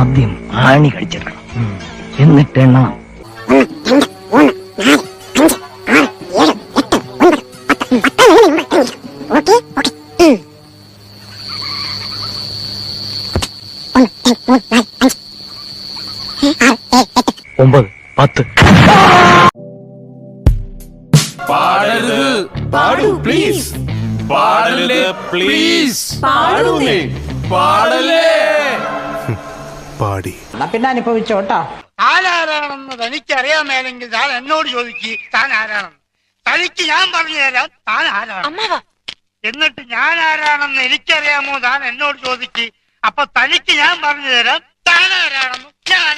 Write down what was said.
ആദ്യം ആണി കഴിച്ചെടുക്കണം. എന്നിട്ട് എണ്ണണം. 9, 10. പാടരുത്, പാടൂ പ്ലീസ്. പാടല്ലേ പ്ലീസ്. പാടൂന്നേ, പാടല്ലേ. പാടി പിന്നെ അനുഭവിച്ചോട്ടോ. താനാരാണെന്ന് തനിക്കറിയാമേലെങ്കിൽ താൻ എന്നോട് ചോദിക്ക് താൻ ആരാണെന്ന്. തനിക്ക് ഞാൻ പറഞ്ഞു തരാം താൻ ആരാണ്. എന്നിട്ട് ഞാൻ ആരാണെന്ന് എനിക്കറിയാമോ താൻ എന്നോട് ചോദിക്ക്. അപ്പൊ തനിക്ക് ഞാൻ പറഞ്ഞു തരാം താൻ ആരാണെന്ന്. ഞാൻ